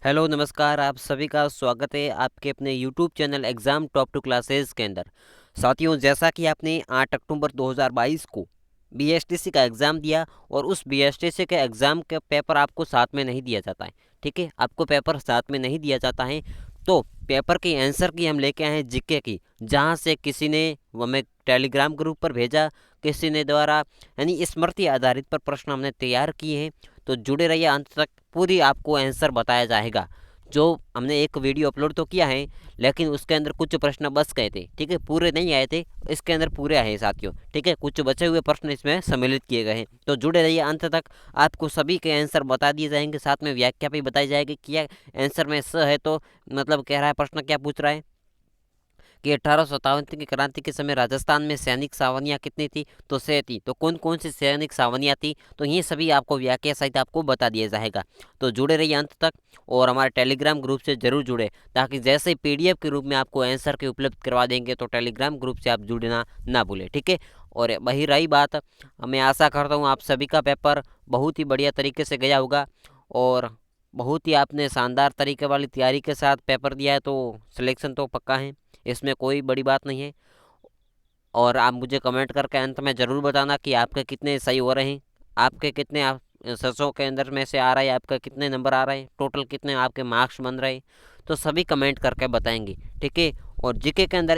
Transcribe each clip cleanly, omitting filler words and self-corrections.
Hello नमस्कार, आप सभी का स्वागत है आपके अपने YouTube channel exam top to classes के अंदर। साथियों, जैसा कि आपने 8 अक्टूबर 2022 को बीएसटीसी का एग्ज़ाम दिया और उस बीएसटीसी के एग्ज़ाम का पेपर आपको साथ में नहीं दिया जाता है। ठीक है, आपको पेपर साथ में नहीं दिया जाता है, तो पेपर की आंसर की हम लेके आए हैं जीके की, जहां से किसी ने वो हमें टेलीग्राम ग्रुप पर भेजा, किसी ने द्वारा यानी स्मृति आधारित पर प्रश्न हमने तैयार किए हैं। तो जुड़े रहिए अंत तक, पूरी आपको आंसर बताया जाएगा। जो हमने एक वीडियो अपलोड तो किया है, लेकिन उसके अंदर कुछ प्रश्न बच गए थे। ठीक है, पूरे नहीं आए थे, इसके अंदर पूरे आए हैं साथियों। ठीक है, कुछ बचे हुए प्रश्न इसमें सम्मिलित किए गए हैं, तो जुड़े रहिए अंत तक। आपको सभी के आंसर बता दिए जाएंगे, साथ में व्याख्या भी बताई जाएगी कि आंसर में स है तो मतलब कह रहा है, प्रश्न क्या पूछ रहा है कि 1857 की क्रांति के समय राजस्थान में सैनिक छावनियाँ कितनी थी, तो 6 थी। तो कौन कौन सी सैनिक छावनियाँ थी, तो ये सभी आपको व्याख्या सहित आपको बता दिया जाएगा। तो जुड़े रहिए अंत तक और हमारे टेलीग्राम ग्रुप से जरूर जुड़े, ताकि जैसे ही पीडीएफ के रूप में आपको आंसर के उपलब्ध करवा देंगे, तो टेलीग्राम ग्रुप से आप जुड़ना ना भूलें। ठीक है, और वही रही बात, मैं आशा करता हूँ आप सभी का पेपर बहुत ही बढ़िया तरीके से गया होगा और बहुत ही आपने शानदार तरीके वाली तैयारी के साथ पेपर दिया है, तो सिलेक्शन तो पक्का है, इसमें कोई बड़ी बात नहीं है। और आप मुझे कमेंट करके अंत में ज़रूर बताना कि आपके कितने सही हो रहे हैं, आपके कितने आप 600 के अंदर में से आ रहा है, आपका कितने नंबर आ रहे हैं, टोटल कितने आपके मार्क्स बन रहे हैं, तो सभी कमेंट करके बताएंगे। ठीक है, और जीके के अंदर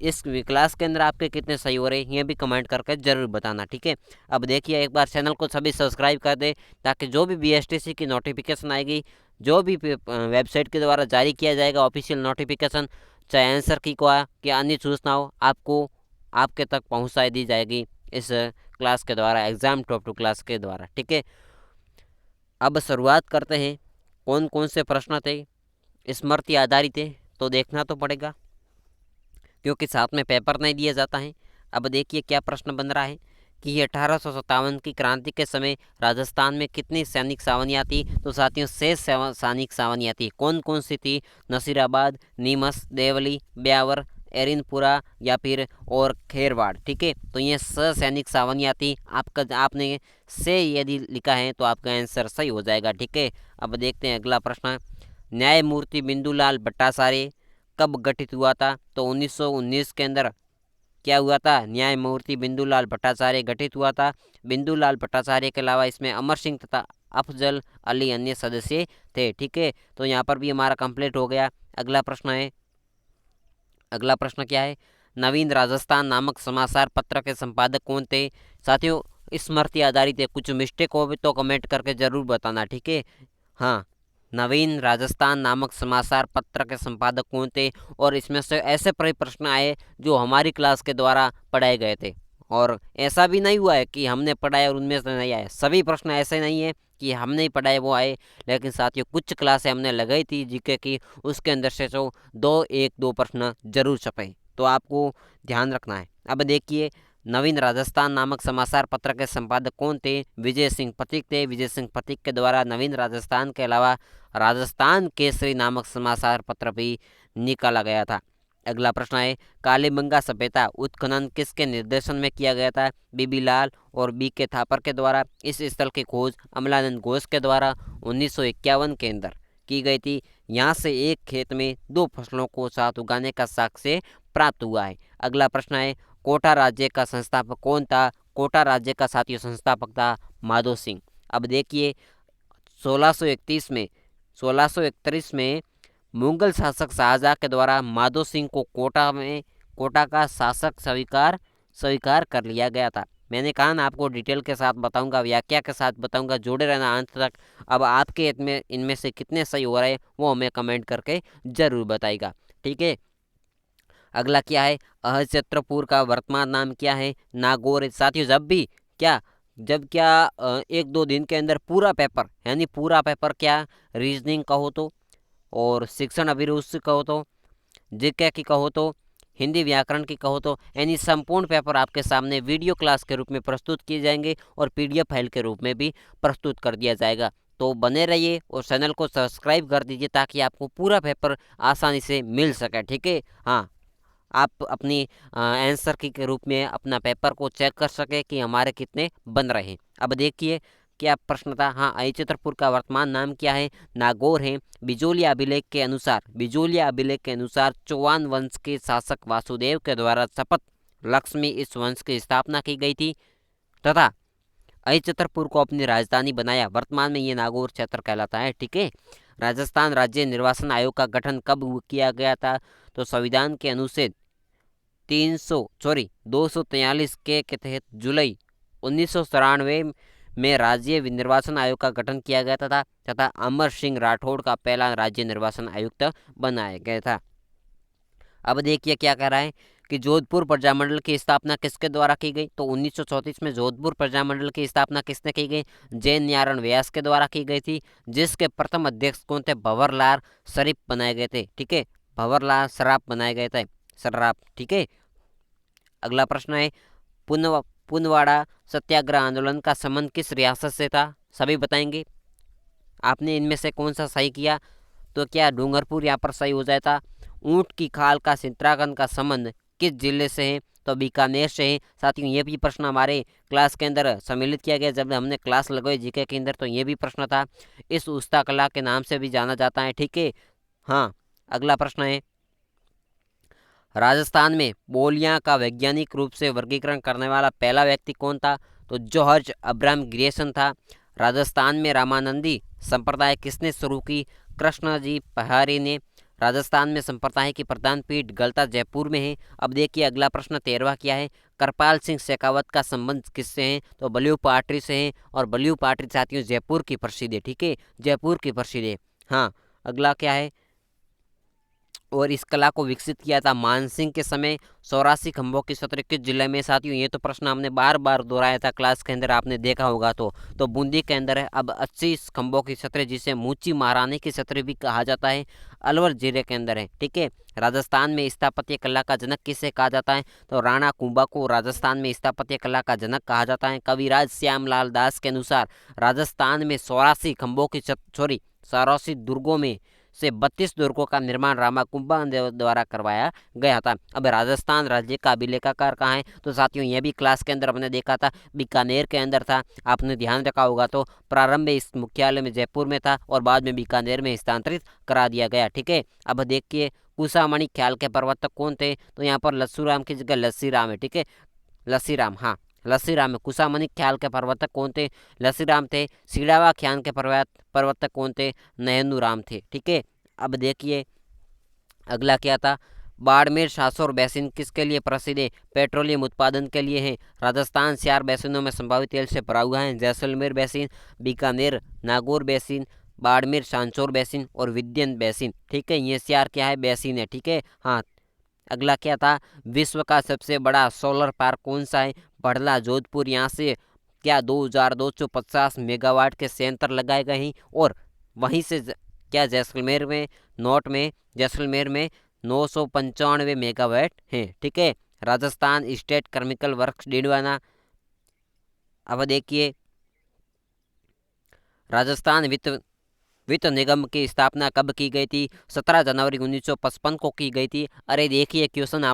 इस क्लास के अंदर आपके कितने सही हो रहे हैं, ये भी कमेंट करके ज़रूर बताना। ठीक है, अब देखिए, एक बार चैनल को सभी सब्सक्राइब कर दे, ताकि जो भी बीएसटीसी की नोटिफिकेशन आएगी, जो भी वेबसाइट के द्वारा जारी किया जाएगा ऑफिशियल नोटिफिकेशन, चाहे आंसर की को या अन्य सूचना हो, आपको आपके तक पहुंचा दी जाएगी इस क्लास के द्वारा, एग्ज़ाम टॉप टू क्लास के द्वारा। ठीक है, अब शुरुआत करते हैं। कौन कौन से प्रश्न थे, स्मृति आधारित थे, तो देखना तो पड़ेगा क्योंकि साथ में पेपर नहीं दिया जाता है। अब देखिए क्या प्रश्न बन रहा है कि 1857 की क्रांति के समय राजस्थान में कितनी सैनिक छावनियाँ थी, तो साथियों 6 सैनिक छावनियाँ थी। कौन कौन सी थी? नसीराबाद, नीमच, देवली, ब्यावर, एरिनपुरा या फिर और खेरवाड़। ठीक है, तो ये सैनिक छावनियाँ थी। आपने से यदि लिखा है तो आपका आंसर सही हो जाएगा। ठीक है, अब देखते हैं अगला प्रश्न। न्यायमूर्ति बिंदुलाल भट्टाचार्य कब गठित हुआ था, तो 1919 के अंदर क्या हुआ था, न्यायमूर्ति बिंदुलाल भट्टाचार्य गठित हुआ था। बिंदुलाल भट्टाचार्य के अलावा इसमें अमर सिंह तथा अफजल अली अन्य सदस्य थे। ठीक है, तो यहाँ पर भी हमारा कंप्लीट हो गया। अगला प्रश्न है, अगला प्रश्न क्या है, नवीन राजस्थान नामक समाचार पत्र के संपादक कौन थे? साथियों, स्मृति आधारित है, कुछ मिस्टेक हो भी तो कमेंट करके जरूर बताना। ठीक है, हाँ, नवीन राजस्थान नामक समाचार पत्र के संपादक कौन थे, और इसमें से ऐसे प्रश्न आए जो हमारी क्लास के द्वारा पढ़ाए गए थे, और ऐसा भी नहीं हुआ है कि हमने पढ़ाए और उनमें से नहीं आए। सभी प्रश्न ऐसे नहीं है कि हमने ही पढ़ाए वो आए, लेकिन साथियों कुछ क्लासें हमने लगाई थी जीके की, उसके अंदर से जो एक दो प्रश्न जरूर छपे, तो आपको ध्यान रखना है। अब देखिए, नवीन राजस्थान नामक समाचार पत्र के संपादक कौन थे? विजय सिंह पथिक थे। विजय सिंह पथिक के द्वारा नवीन राजस्थान के अलावा राजस्थान केसरी नामक समाचार पत्र भी निकाला गया था। अगला प्रश्न है, कालीबंगा सभ्यता उत्खनन किसके निर्देशन में किया गया था? बीबी लाल और बी के थापर के द्वारा। इस स्थल की खोज अमलानंद घोष के द्वारा 1951 के अंदर की गई थी। यहाँ से एक खेत में दो फसलों को साथ उगाने का साक्ष्य प्राप्त हुआ है। अगला प्रश्न है, कोटा राज्य का संस्थापक कौन था? कोटा राज्य का साथियों संस्थापक था माधो सिंह। अब देखिए, 1631 में 1631 में मुगल शासक शाहजहाँ के द्वारा माधो सिंह को कोटा का शासक स्वीकार स्वीकार कर लिया गया था। मैंने कहा ना, आपको डिटेल के साथ बताऊंगा, व्याख्या के साथ बताऊंगा, जुड़े रहना अंत तक। अब आपके इनमें से कितने सही हो रहे हैं वो हमें कमेंट करके जरूर बताएगा। ठीक है, अगला क्या है, अहचत्रपुर का वर्तमान नाम क्या है? नागौर। साथियों, जब क्या एक दो दिन के अंदर पूरा पेपर, यानी पूरा पेपर क्या, रीजनिंग का हो तो, और शिक्षण अभिरुचि कहो तो, जीके की कहो तो, हिंदी व्याकरण की कहो तो, यानी संपूर्ण पेपर आपके सामने वीडियो क्लास के रूप में प्रस्तुत किए जाएंगे और पीडीएफ फाइल के रूप में भी प्रस्तुत कर दिया जाएगा। तो बने रहिए और चैनल को सब्सक्राइब कर दीजिए, ताकि आपको पूरा पेपर आसानी से मिल सके। ठीक है, हाँ, आप अपनी आंसर की के रूप में अपना पेपर को चेक कर सके कि हमारे कितने बन रहे हैं। अब देखिए क्या प्रश्न था? हाँ, अहिचित्रपुर का वर्तमान नाम क्या है? नागौर है। बिजोलिया अभिलेख के अनुसार चौहान वंश के शासक वासुदेव के द्वारा शपथ लक्ष्य में इस वंश की स्थापना की गई थी तथा अहिचित्रपुर को अपनी राजधानी बनाया। वर्तमान में ये नागौर क्षेत्र कहलाता है। ठीक है। राजस्थान राज्य निर्वाचन आयोग का गठन कब किया गया था? तो संविधान के अनुच्छेद 243 के तहत जुलाई 1993 में राज्य निर्वाचन आयोग का गठन किया गया तथा अमर सिंह राठौड़ का पहला राज्य निर्वाचन आयुक्त बनाया गया था। अब देखिए क्या कह रहा है कि जोधपुर प्रजामंडल की स्थापना किसके द्वारा की गई? तो 1934 में जोधपुर प्रजामंडल की स्थापना किसने की गई? जैन नारायण व्यास के द्वारा की गई थी, जिसके प्रथम अध्यक्ष कौन थे? भंवरलाल शरीफ बनाए गए थे। ठीक है, भंवरलाल सराफ बनाए गए थे, सराफ। ठीक है। अगला प्रश्न है, पुनवाड़ा सत्याग्रह आंदोलन का संबंध किस रियासत से था? सभी बताएंगे। आपने इनमें से कौन सा सही किया? तो क्या डूंगरपुर यहाँ पर सही हो जाता? ऊंट की खाल का चित्रांकन का संबंध किस जिले से है? तो बीकानेर से है। साथियों, ये भी प्रश्न हमारे क्लास के अंदर सम्मिलित किया गया जब हमने क्लास लगाई जीके के अंदर, तो ये भी प्रश्न था। इस उस्ता कला के नाम से भी जाना जाता है। ठीक है। हाँ, अगला प्रश्न है, राजस्थान में बोलियां का वैज्ञानिक रूप से वर्गीकरण करने वाला पहला व्यक्ति कौन था? तो जॉर्ज अब्राहम ग्रियर्सन था। राजस्थान में रामानंदी संप्रदाय किसने शुरू की? कृष्णजी पहाड़ी ने। राजस्थान में संप्रदाय की प्रधान पीठ गलता जयपुर में है। अब देखिए अगला प्रश्न 13वां क्या है? कृपाल सिंह शेखावत का संबंध किससे है? तो बलियू पार्टी से है। और बलियू पार्टी साथियों जयपुर की प्रसिद्ध है। ठीक है, जयपुर की प्रसिद्ध है। हाँ, अगला क्या है? और इस कला को विकसित किया था मानसिंह के समय। 84 खंभों की छतरी किस जिले में? साथियों ये तो प्रश्न हमने बार बार दोहराया था क्लास के अंदर, आपने देखा होगा। तो बूंदी के अंदर है। अब 80 खंभों की छतरी जिसे मूची महारानी की छतरी भी कहा जाता है, अलवर जिले के अंदर है। ठीक है। राजस्थान में स्थापत्य कला का जनक किसे कहा जाता है? तो राणा कुंभा को राजस्थान में स्थापत्य कला का जनक कहा जाता है। कविराज श्यामलाल दास के अनुसार राजस्थान में 84 खंभों की 84 दुर्गों में से 32 दुर्गों का निर्माण रामा कुंभा द्वारा करवाया गया था। अब राजस्थान राज्य का अभिलेखाकार कहाँ है? तो साथियों ये भी क्लास के अंदर हमने देखा था, बीकानेर के अंदर था। आपने ध्यान रखा होगा। तो प्रारंभ में इस मुख्यालय में जयपुर में था और बाद में बीकानेर में स्थानांतरित करा दिया गया। ठीक है। अब देखिए कुसामणि ख्याल के प्रवर्तक कौन थे? तो यहाँ पर लस्सूराम की जगह लस्सीराम है। ठीक है, लस्सीराम। हाँ, लस्सीराम है। कुसामणि ख्याल के प्रवर्तक कौन थे? लस्सीराम थे। सिड़ावा ख्याल के प्रवर्तक कौन थे? नयनू राम थे। ठीक है। अब देखिए अगला क्या था? बाड़मेर सासोर बेसिन किसके लिए प्रसिद्ध है? पेट्रोलियम उत्पादन के लिए है। राजस्थान 4 बेसिनों में संभावित तेल से भरा हुआ है, Jaisalmer basin, Bikaner Nagaur basin, Barmer Sanchore basin और विंध्यन बेसिन। ठीक है, ये 4 क्या है? बेसिन है। ठीक है। हाँ, अगला क्या था? विश्व का सबसे बड़ा सोलर पार्क कौन सा है? बढ़ला जोधपुर। यहाँ से क्या 2250 मेगावाट के संयंत्र लगाए गए हैं। और वहीं से क्या जैसलमेर में 995 मेगावाट हैं। ठीक है। Rajasthan state chemical works Didwana. अब देखिए राजस्थान वित्त निगम की स्थापना कब की गई थी? 17 जनवरी 1955 को की गई थी। अरे देखिए क्वेश्चन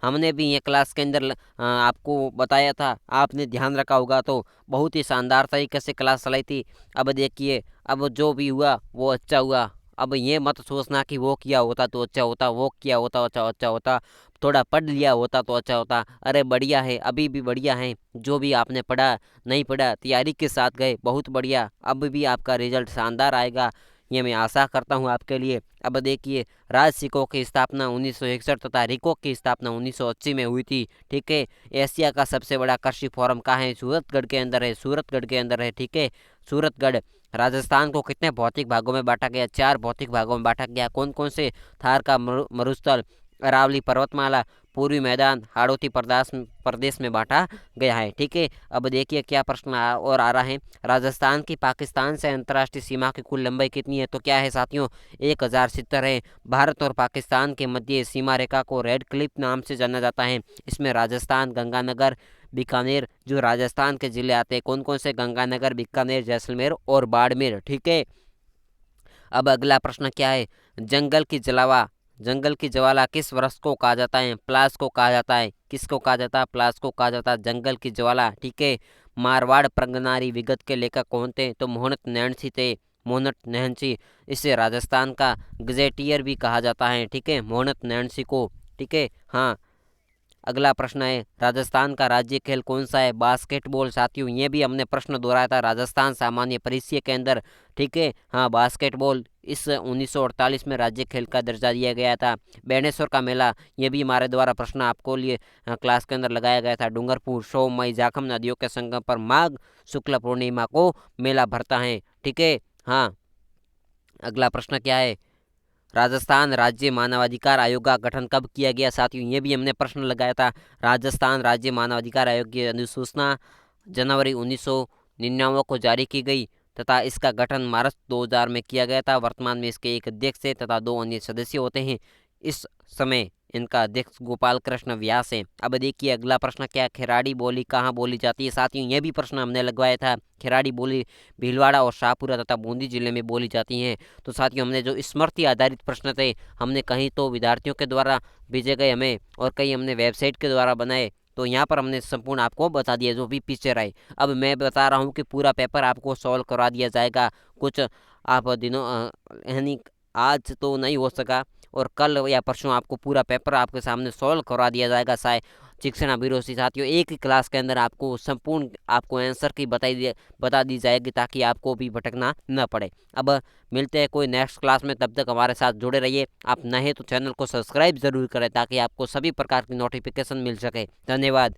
हमने भी ये क्लास के अंदर आपको बताया था, आपने ध्यान रखा होगा। तो बहुत ही शानदार तरीके से क्लास चलाई थी। अब देखिए अब जो भी हुआ वो अच्छा हुआ। अब ये मत सोचना कि वो किया होता तो अच्छा होता, वो किया होता अच्छा होता, थोड़ा पढ़ लिया होता तो अच्छा होता। अरे बढ़िया है, अभी भी बढ़िया है। जो भी आपने पढ़ा नहीं पढ़ा तैयारी के साथ गए, बहुत बढ़िया। अब भी आपका रिजल्ट शानदार आएगा, ये मैं आशा करता हूँ आपके लिए। अब देखिए राज सिको की स्थापना 1961 तथा रिको की स्थापना 1980 में हुई थी। ठीक है। एशिया का सबसे बड़ा कृषि फोरम कहाँ है? सूरतगढ़ के अंदर है। सूरतगढ़ के अंदर है। ठीक है, सूरतगढ़। राजस्थान को कितने भौतिक भागों में बांटा गया? 4 भौतिक भागों में बांटा गया। कौन कौन से? थार का मरुस्थल, अरावली पर्वतमाला, पूर्वी मैदान, हाड़ौती प्रदेश में बांटा गया है। ठीक है। अब देखिए क्या प्रश्न और आ रहा है। राजस्थान की पाकिस्तान से अंतर्राष्ट्रीय सीमा की कुल लंबाई कितनी है? तो क्या है साथियों? 1070 है। भारत और पाकिस्तान के मध्य सीमा रेखा को रेड क्लिफ नाम से जाना जाता है। इसमें राजस्थान, गंगानगर, बीकानेर जो राजस्थान के जिले आते हैं, कौन कौन से? गंगानगर, बीकानेर, जैसलमेर और बाड़मेर। ठीक है। अब अगला प्रश्न क्या है? जंगल की ज्वाला किस वृक्ष को कहा जाता है? प्लास को कहा जाता है। किसको कहा जाता है? प्लास को कहा जाता है, जंगल की ज्वाला। ठीक है। मारवाड़ प्रगनारी विगत के लेखक कौन थे? तो मोहनत नैणसी थे, मोहनत नैणसी। इसे राजस्थान का गजेटियर भी कहा जाता है, ठीक है, मोहनत नैणसी को, ठीक है। हाँ, अगला प्रश्न है, राजस्थान का राज्य खेल कौन सा है? बास्केटबॉल। साथियों, ये भी हमने प्रश्न दोहराया था राजस्थान सामान्य परीक्षा के अंदर, ठीक है। हाँ, बास्केटबॉल इस 1948 में राज्य खेल का दर्जा दिया गया था। बेणेश्वर का मेला, ये भी हमारे द्वारा प्रश्न आपको लिए क्लास के अंदर लगाया गया था। डूंगरपुर, सोम, मई, जाखम नदियों के संगम पर माघ शुक्ल पूर्णिमा को मेला भरता है, ठीक है। हाँ, अगला प्रश्न क्या है, राजस्थान राज्य मानवाधिकार आयोग का गठन कब किया गया? साथियों, ये भी हमने प्रश्न लगाया था। राजस्थान राज्य मानवाधिकार आयोग की अधिसूचना जनवरी 1999 को जारी की गई तथा इसका गठन मार्च 2000 में किया गया था। वर्तमान में इसके एक अध्यक्ष है तथा 2 अन्य सदस्य होते हैं। इस समय इनका अध्यक्ष गोपाल कृष्ण व्यास है। अब देखिए अगला प्रश्न क्या है, खिराड़ी बोली कहाँ बोली जाती है? साथियों, ये भी प्रश्न हमने लगवाया था। खिराड़ी बोली भीलवाड़ा और शाहपुरा तथा बूंदी जिले में बोली जाती हैं। तो साथियों, हमने जो स्मृति आधारित प्रश्न थे, हमने कहीं तो विद्यार्थियों के द्वारा भेजे गए हमें और कहीं हमने वेबसाइट के द्वारा बनाए, तो यहाँ पर हमने संपूर्ण आपको बता दिया जो भी पीछे रहे। अब मैं बता रहा हूँ कि पूरा पेपर आपको सॉल्व करवा दिया जाएगा। कुछ आप दिनों यानी आज तो नहीं हो सका और कल या परसों आपको पूरा पेपर आपके सामने सॉल्व करवा दिया जाएगा। शायद शिक्षण अभिरुचि साथियों, एक ही क्लास के अंदर आपको संपूर्ण आपको आंसर की बता दी जाएगी ताकि आपको भी भटकना न पड़े। अब मिलते हैं कोई नेक्स्ट क्लास में, तब तक हमारे साथ जुड़े रहिए। आप नए तो चैनल को सब्सक्राइब जरूर करें ताकि आपको सभी प्रकार की नोटिफिकेशन मिल सके। धन्यवाद।